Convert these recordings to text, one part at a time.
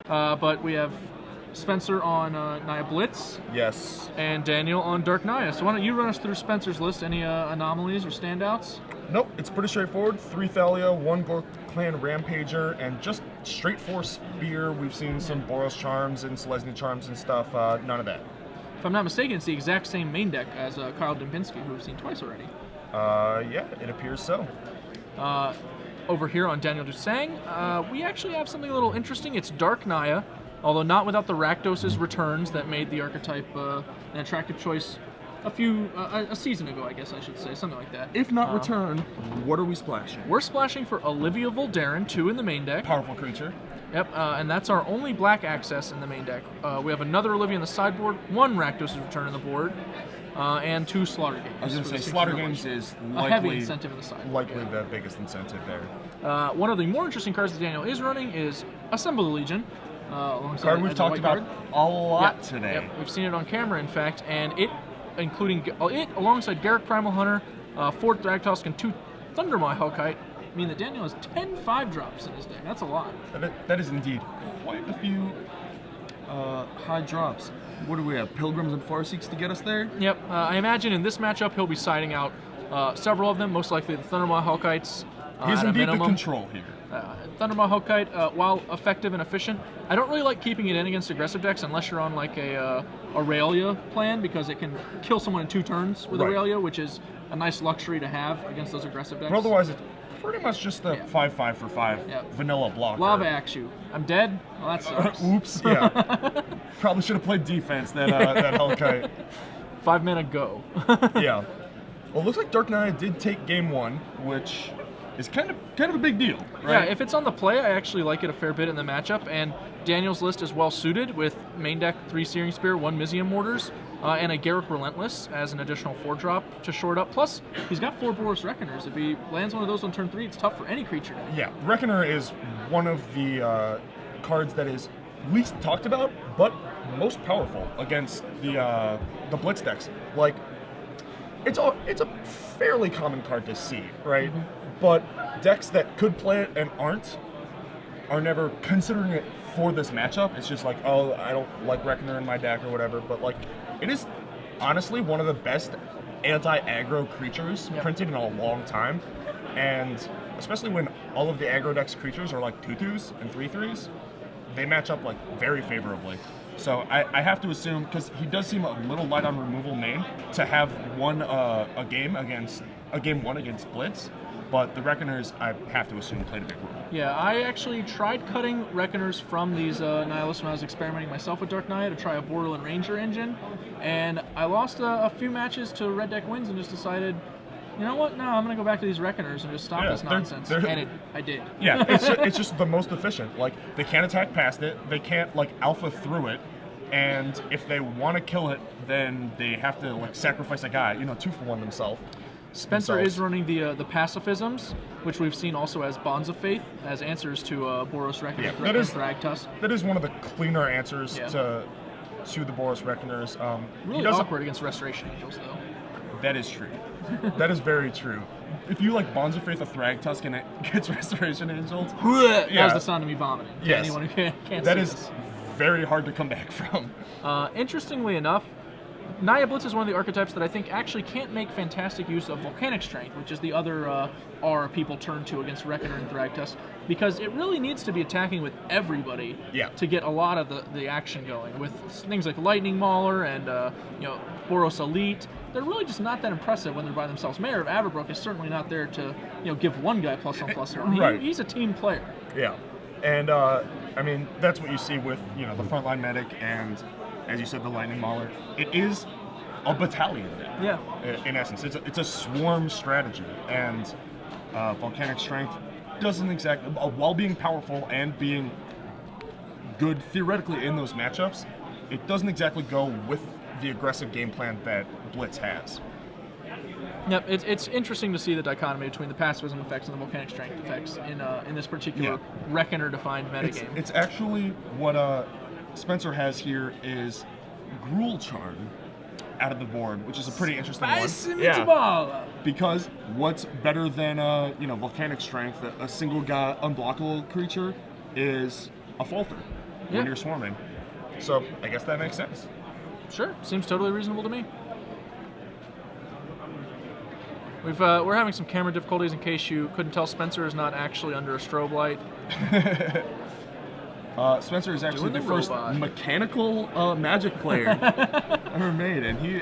But we have Spencer on Naya Blitz. Yes. And Daniel on Dark Naya. So why don't you run us through Spencer's list? Any anomalies or standouts? Nope, it's pretty straightforward. 3 Thalia, 1 Gork Clan Rampager, and just straight 4 Spear. We've seen some Boros Charms and Selesnya Charms and stuff. None of that. If I'm not mistaken, it's the exact same main deck as Kyle Dembinski, who we've seen twice already. Yeah, it appears so. Over here on Daniel Duskang, we actually have something a little interesting. It's Dark Naya, although not without the Rakdos' returns that made the archetype an attractive choice a season ago, I guess I should say, something like that. If not return, what are we splashing? We're splashing for Olivia Voldaren, 2 in the main deck. Powerful creature. Yep, and that's our only black access in the main deck. We have another Olivia in the sideboard, 1 Rakdos' return in the board, and 2 Slaughter Games. I was going to say, Slaughter Games is a heavy incentive in the sideboard. Likely the biggest incentive there. One of the more interesting cards that Daniel is running is Assemble the Legion. Card we've talked about a lot today. Yep, we've seen it on camera, in fact, and it, including it alongside Garruk Primal Hunter, 4 Thragtusk, and 2 Thundermaw Hellkite, mean that Daniel has 10 5-drops in his deck. That's a lot. That is indeed quite a few high drops. What do we have? Pilgrims and Farseeks to get us there? Yep. I imagine in this matchup he'll be siding out several of them, most likely the Thundermaw Hellkites. He's indeed the control here. Thundermaw Hellkite, while effective and efficient, I don't really like keeping it in against aggressive decks unless you're on like a Aurelia plan, because it can kill someone in 2 turns with Aurelia, which is a nice luxury to have against those aggressive decks. But otherwise, it's pretty much just the 5/5 for 5 vanilla blocker. Lava axe you. I'm dead? Well, that sucks. Oops, yeah. Probably should have played defense, that Hellkite. 5 mana go. Yeah. Well, it looks like Dark Naya did take game 1, which is kind of a big deal, right? Yeah, if it's on the play, I actually like it a fair bit in the matchup, and Daniel's list is well suited with main deck 3 Searing Spear, 1 Mizium Mortars, and a Garruk Relentless as an additional 4-drop to short up. Plus, he's got 4 Boros Reckoners. If he lands one of those on turn 3, it's tough for any creature deck. Yeah, Reckoner is one of the cards that is least talked about, but most powerful against the Blitz decks. Like, it's a fairly common card to see, right? Mm-hmm. But decks that could play it and are never considering it for this matchup. It's just like, oh, I don't like Reckoner in my deck or whatever. But like, it is honestly one of the best anti-aggro creatures printed in a long time. And especially when all of the aggro deck's creatures are like 2/2s and 3/3s, they match up like very favorably. So I have to assume, because he does seem a little light on removal main, to have won a game 1 against Blitz. But the Reckoners, I have to assume, played a big role. Yeah, I actually tried cutting Reckoners from these Nihilists when I was experimenting myself with Dark Naya to try a Borderland Ranger engine, and I lost a few matches to Red Deck wins and just decided, you know what, no, I'm going to go back to these Reckoners and just stop this nonsense. And I did. Yeah, it's just the most efficient. Like, they can't attack past it, they can't, like, alpha through it, and if they want to kill it, then they have to, like, sacrifice a guy, 2-for-1 themselves. Spencer is running the pacifisms, which we've seen also as Bonds of Faith, as answers to Boros Reckoner and Thragtusk. That is one of the cleaner answers to the Boros Reckoners. Really awkward against Restoration Angels, though. That is true. That is very true. If you like Bonds of Faith of Thragtusk and it gets Restoration Angels, that was the sound of me vomiting. Yes. Anyone who can't that see is this. Very hard to come back from. Interestingly enough, Naya Blitz is one of the archetypes that I think actually can't make fantastic use of Volcanic Strength, which is the other R people turn to against Reckoner and Thragtusk, because it really needs to be attacking with everybody to get a lot of the action going. With things like Lightning Mauler and Boros Elite, they're really just not that impressive when they're by themselves. Mayor of Averbrook is certainly not there to give one guy +1/+1. He's a team player. Yeah, and I mean that's what you see with the frontline medic and, as you said, the Lightning Mauler. It is a battalion deck. Yeah. In essence, it's a swarm strategy, and Volcanic Strength doesn't exactly, while being powerful and being good theoretically in those matchups, it doesn't exactly go with the aggressive game plan that Blitz has. Yep, it's interesting to see the dichotomy between the pacifism effects and the Volcanic Strength effects in this particular Reckoner-defined metagame. It's actually what Spencer has here is Gruul Charm out of the board, which is a pretty interesting one. Yeah. Because what's better than Volcanic Strength, a single guy unblockable creature, is a Falter. Yeah. when you're swarming. So I guess that makes sense. Sure, seems totally reasonable to me. We're having some camera difficulties. In case you couldn't tell, Spencer is not actually under a strobe light. Spencer is actually Doing the the first robot. mechanical Magic player ever made, and he,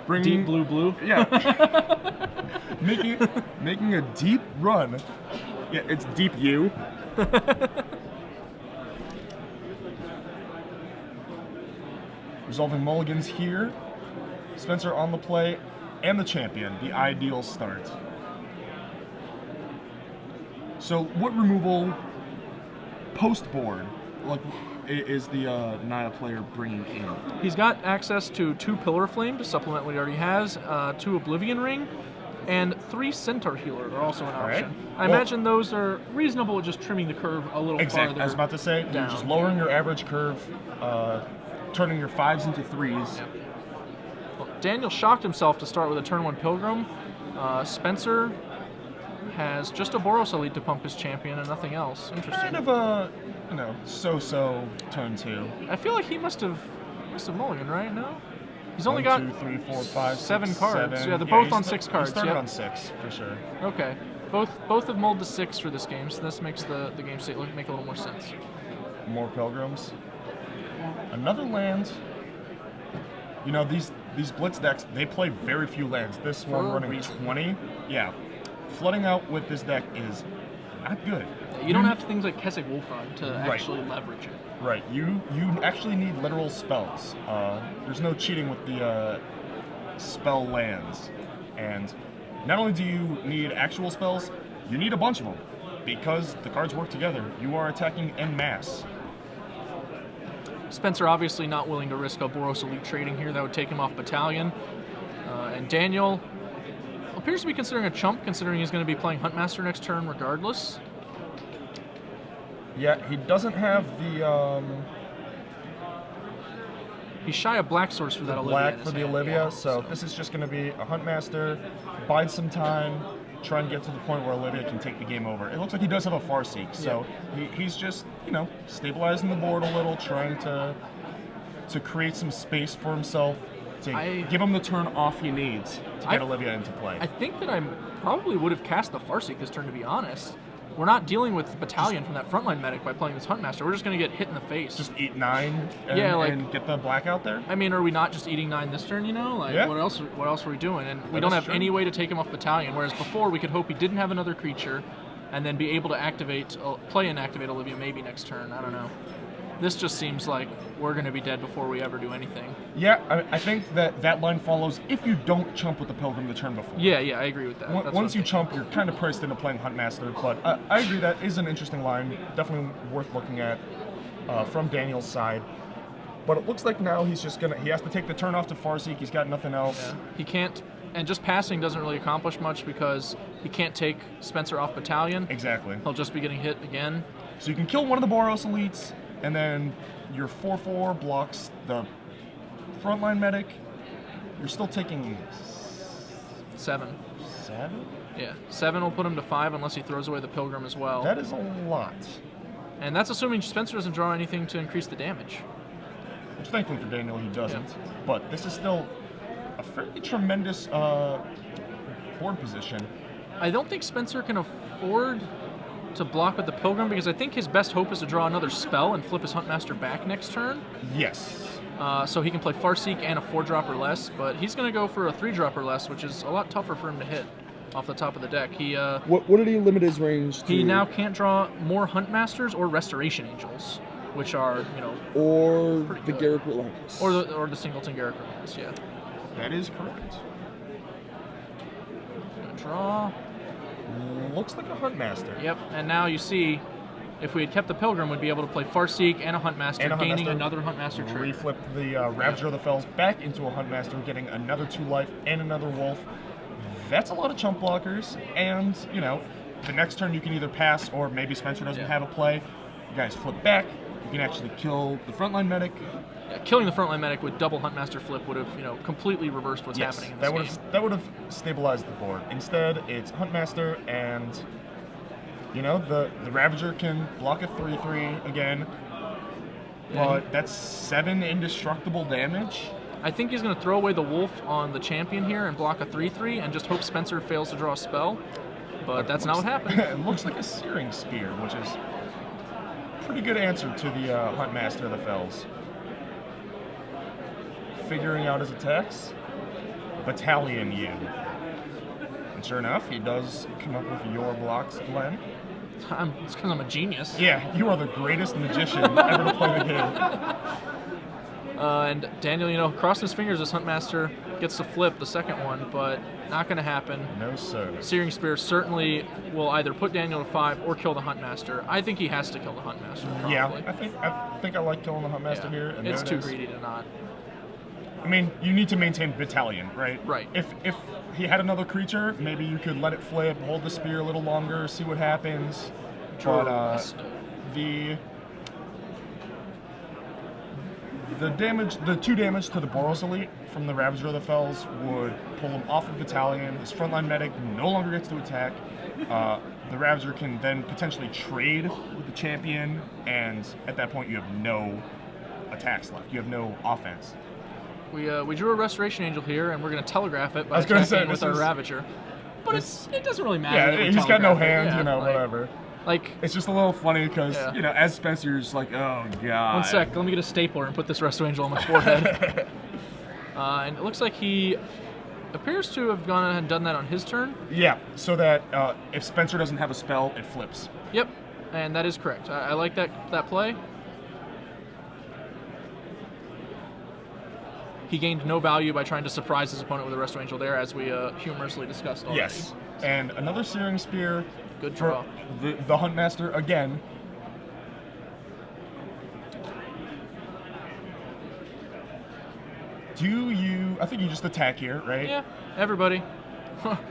bringing Deep blue. Yeah, making a deep run. Yeah, it's deep U. Resolving mulligans here. Spencer on the play, and the champion. The ideal start. So, what removal post board is the Naya player bringing in? He's got access to 2 Pillar of Flame to supplement what he already has, 2 Oblivion Ring, and 3 Centaur Healer are also an option. Right. I imagine those are reasonable, just trimming the curve a little Exactly. farther. I was about to say, you're down. just lowering your average curve, turning your 5s into 3s. Yep. Well, Daniel shocked himself to start with a turn 1 Pilgrim. Spencer has just a Boros Elite to pump his champion and nothing else. Interesting. Kind of a, so-so turn 2. I feel like he must have mulliganed, right? No? He's only 1, got 2, 3, 4, 5, 7 6, cards. 7. Yeah, they're both on he 6 cards. He started Yep. on 6, for sure. Okay. Both have mulled to 6 for this game, so this makes the game state make a little more sense. More Pilgrims. Another land. These Blitz decks, they play very few lands. This one For a running reason. 20. Yeah. Flooding out with this deck is not good. You don't have things like Keswick Wolfrun to actually leverage it. Right. You actually need literal spells. There's no cheating with the spell lands. And not only do you need actual spells, you need a bunch of them. Because the cards work together. You are attacking en masse. Spencer obviously not willing to risk a Boros Elite trading here. That would take him off Battalion. And Daniel appears to be considering a chump, considering he's going to be playing Huntmaster next turn regardless. Yeah, he doesn't have the He's shy of Black Source for that Olivia. black in for his the hand, Olivia, yeah, so this is just going to be a Huntmaster, bide some time, try and get to the point where Olivia can take the game over. It looks like he does have a Farseek, so he's just, stabilizing the board a little, trying to create some space for himself, to give him the turn off he needs to get Olivia into play. I think that I probably would have cast the Farseek this turn, to be honest. We're not dealing with Battalion from that frontline medic by playing this Huntmaster. We're just going to get hit in the face. Just eat 9 and, and get the black out there? I mean, are we not just eating 9 this turn, Yeah. What else are we doing? And we don't have any way to take him off Battalion, whereas before we could hope he didn't have another creature and then be able to play and activate Olivia maybe next turn. I don't know. This just seems like we're going to be dead before we ever do anything. Yeah, I think that line follows if you don't chump with the Pilgrim the turn before. Yeah, I agree with that. Once you chump, you're kind of priced into playing Huntmaster, but I agree that is an interesting line, definitely worth looking at from Daniel's side. But it looks like now he has to take the turn off to Farseek, he's got nothing else. Yeah. He can't, and just passing doesn't really accomplish much because he can't take Spencer off Battalion. Exactly. He'll just be getting hit again. So you can kill one of the Boros Elites, and then your 4/4 blocks the frontline medic. You're still taking 7. 7? Yeah, 7 will put him to 5 unless he throws away the Pilgrim as well. That is a lot. And that's assuming Spencer doesn't draw anything to increase the damage. Which thankfully for Daniel he doesn't. Yeah. But this is still a fairly tremendous board position. I don't think Spencer can afford to block with the Pilgrim because I think his best hope is to draw another spell and flip his Huntmaster back next turn. Yes. So he can play Farseek and a 4-drop or less, but he's going to go for a 3-drop or less, which is a lot tougher for him to hit off the top of the deck. What did he limit his range to? He now can't draw more Huntmasters or Restoration Angels, which are, or the good. Garrett Reliance. Or the Singleton Garrett Reliance, yeah. That is correct. Gonna draw. Looks like a Huntmaster. Yep, and now you see, if we had kept the Pilgrim, we'd be able to play Farseek and a Huntmaster, gaining another Huntmaster trait. Reflip the Ravager of the Fells back into a Huntmaster, getting another 2 life and another Wolf. That's a lot of chump blockers, and, the next turn you can either pass or maybe Spencer doesn't have a play. You guys flip back, you can actually kill the frontline medic. Yeah, killing the frontline medic with double Huntmaster flip would have, completely reversed what's happening in this game. That would have stabilized the board. Instead, it's Huntmaster and, the Ravager can block a 3/3 again. but that's 7 indestructible damage. I think he's going to throw away the wolf on the champion here and block a 3/3 and just hope Spencer fails to draw a spell. But that's not what happened. It looks like a Searing Spear, which is a pretty good answer to the Huntmaster of the Fells. Figuring out his attacks, Battalion you. And sure enough, he does come up with your blocks, Glenn. It's because I'm a genius. Yeah, you are the greatest magician ever to play the game. And Daniel, crossing his fingers, this Huntmaster gets to flip the second one, but not going to happen. No, sir. Searing Spear certainly will either put Daniel to 5 or kill the Huntmaster. I think he has to kill the Huntmaster, probably. Yeah, I think I like killing the Huntmaster here. And it's too greedy to not. I mean, you need to maintain Battalion, right? Right. If he had another creature, maybe you could let it flip, hold the spear a little longer, see what happens. But the 2 damage to the Boros Elite from the Ravager of the Fells would pull him off of Battalion. His frontline medic no longer gets to attack. The Ravager can then potentially trade with the champion, and at that point you have no attacks left. You have no offense. We drew a Restoration Angel here, and we're going to telegraph it by attacking with our Ravager. But it doesn't really matter. Yeah, he's got no hand, whatever. Like, it's just a little funny because, as Spencer, you're just like, oh, God. One sec, let me get a stapler and put this Resto Angel on my forehead. And it looks like he appears to have gone ahead and done that on his turn. Yeah, so that if Spencer doesn't have a spell, it flips. Yep, and that is correct. I like that play. He gained no value by trying to surprise his opponent with a Resto Angel there, as we humorously discussed already. Yes, and another Searing Spear. Good draw. The Huntmaster again. I think you just attack here, right? Yeah, everybody.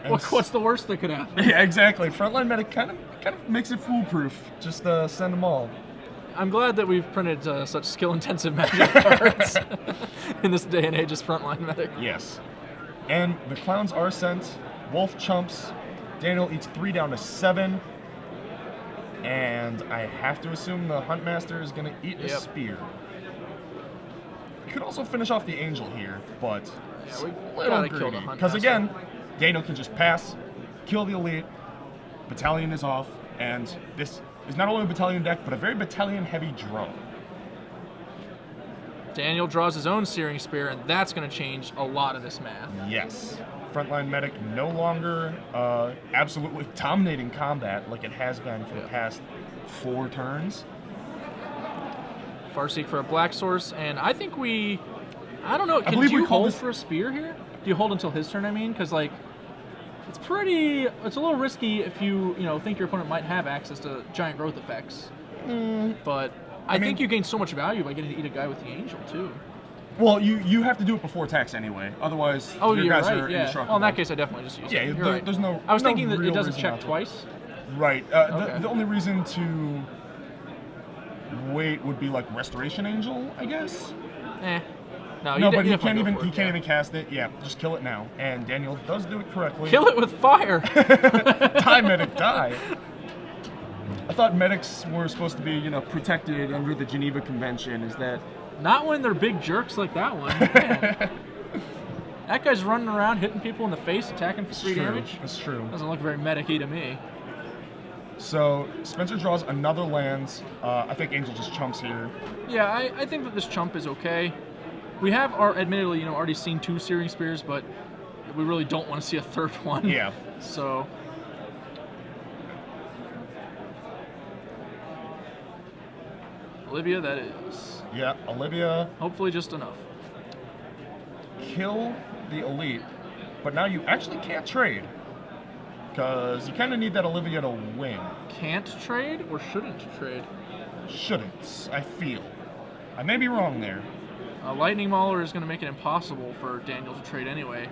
What's the worst that could happen? Yeah, exactly. Frontline Medic kind of makes it foolproof. Just send them all. I'm glad that we've printed such skill-intensive Magic cards in this day and age as Frontline Medic. Yes. And the clowns are sent. Wolf chumps. Daniel eats 3 down to 7. And I have to assume the Huntmaster is going to eat a spear. You could also finish off the Angel here, but yeah, we gotta kill the Huntmaster. Because again, Daniel can just pass, kill the Elite, Battalion is off, and this is not only a Battalion deck, but a very Battalion-heavy draw. Daniel draws his own Searing Spear, and that's going to change a lot of this math. Yes. Frontline Medic no longer absolutely dominating combat like it has been for the past 4 turns. Farseek for a Black Source, and I think I don't know, do you hold for a Spear here? Do you hold until his turn, I mean? Because, like, it's a little risky if you think your opponent might have access to giant growth effects. But I think you gain so much value by getting to eat a guy with the Angel, too. Well, you have to do it before attacks anyway. Otherwise, your guys are indestructible. Well, in that case, I definitely just use it. Yeah, there's no. I was thinking that it doesn't check twice. Right. The only reason to wait would be like Restoration Angel, I guess. No, but he can't even cast it. Yeah, just kill it now. And Daniel does do it correctly. Kill it with fire. Die, medic, die. I thought medics were supposed to be, protected under the Geneva Convention. Is that? Not when they're big jerks like that one. Man. That guy's running around hitting people in the face, attacking for 3 damage. That's true. Doesn't look very medic-y to me. So Spencer draws another land. I think Angel just chumps here. Yeah, I think that this chump is okay. We have, admittedly, already seen 2 Searing Spears, but we really don't want to see a 3rd one. Yeah. So. Olivia, that is. Yeah, Olivia. Hopefully just enough. Kill the Elite, but now you actually can't trade. Because you kind of need that Olivia to win. Can't trade or shouldn't trade? Shouldn't, I feel. I may be wrong there. Lightning Mauler is going to make it impossible for Daniel to trade anyway.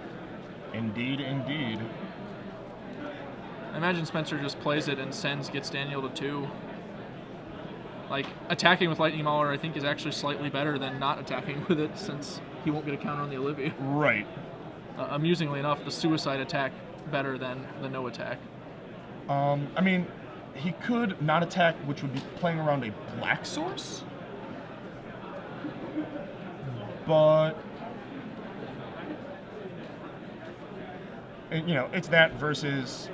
Indeed, indeed. I imagine Spencer just plays it and gets Daniel to 2. Like, attacking with Lightning Mauler, I think, is actually slightly better than not attacking with it, since he won't get a counter on the Olivia. Right. Amusingly enough, the suicide attack better than the no attack. I mean, he could not attack, which would be playing around a Black Source. but you know, it's that versus.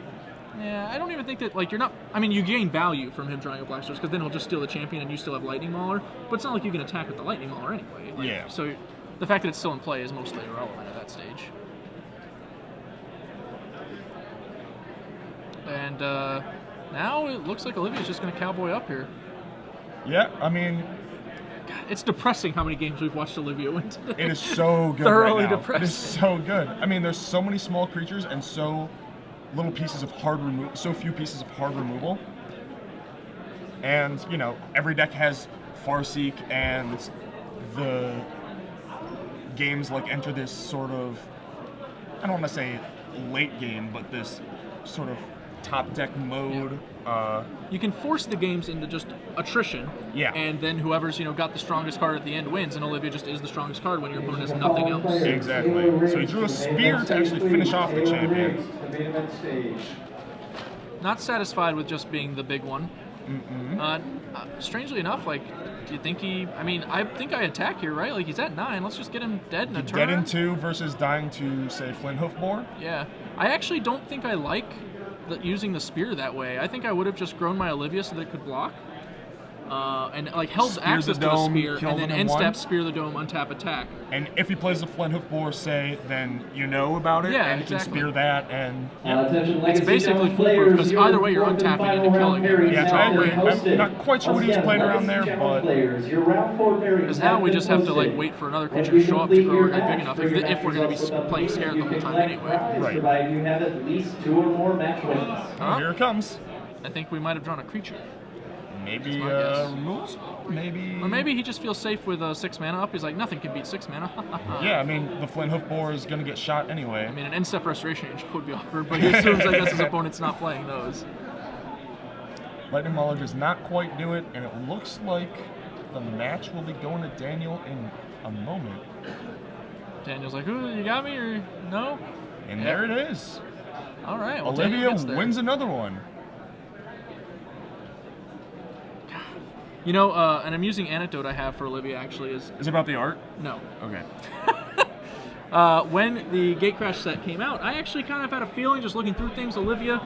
Yeah, I don't even think that, like, you're not... I mean, you gain value from him drawing a Black Stars, because then he'll just steal the champion and you still have Lightning Mauler, but it's not like you can attack with the Lightning Mauler anyway. Like, Yeah. So the fact that it's still in play is mostly irrelevant at that stage. And now it looks like Olivia's just going to cowboy up here. Yeah, I mean... God, it's depressing how many games we've watched Olivia win today. It is so good Thoroughly right now. depressing. It is so good. I mean, there's so many small creatures and so little pieces of hard removal, so few pieces of hard removal. And, you know, every deck has Farseek, and the games like enter this sort of, I don't want to say late game, but this sort of top deck mode. You can force the games into just attrition, Yeah. and then whoever's, you know, got the strongest card at the end wins, and Olivia just is the strongest card when your opponent has nothing else. Exactly. So he drew a spear to actually finish off the champion. Not satisfied with just being the big one. Strangely enough, like, do you think he... I mean, I think I attack here, right? Like, he's at 9. Let's just get him dead in a turn. Dead in 2 versus dying to, say, Flint Hoofboar. Yeah. I actually don't think I like using the spear that way. I think I would have just grown my Olivia so that it could block. And like held Spear access the to the dome, spear, kill and then them in end one. step, spear the dome, untap, attack. And if he plays the Flint Hoofboar, say, then you know about it, Yeah, and you exactly. can spear that, and It's basically foolproof, because either way you're untapping and killing him. yeah, I agree. I'm not quite sure what he was playing around there, but Because now we just have to like wait for another creature to show up to grow our guy big enough, if we're going to be playing scared the whole time anyway. Right. Provided you have at least 2 or more match wins. oh, here it comes. I think we might have drawn a creature. Maybe my guess. removals? Maybe. Or maybe he just feels safe with 6 mana up. He's like, nothing can beat 6 mana. Yeah, I mean the Flint Hoofboar is gonna get shot anyway. I mean, an end step restoration range would be offered, but he assumes, I guess, his opponent's not playing those. Lightning Mauler does not quite do it, and it looks like the match will be going to Daniel in a moment. Daniel's like, ooh, you got me, or no? And there it is. All right, well, Daniel Olivia gets there. wins another one. You know, an amusing anecdote I have for Olivia actually is Is it about the art? no. Okay. When the Gatecrash set came out, I actually kind of had a feeling, just looking through things, Olivia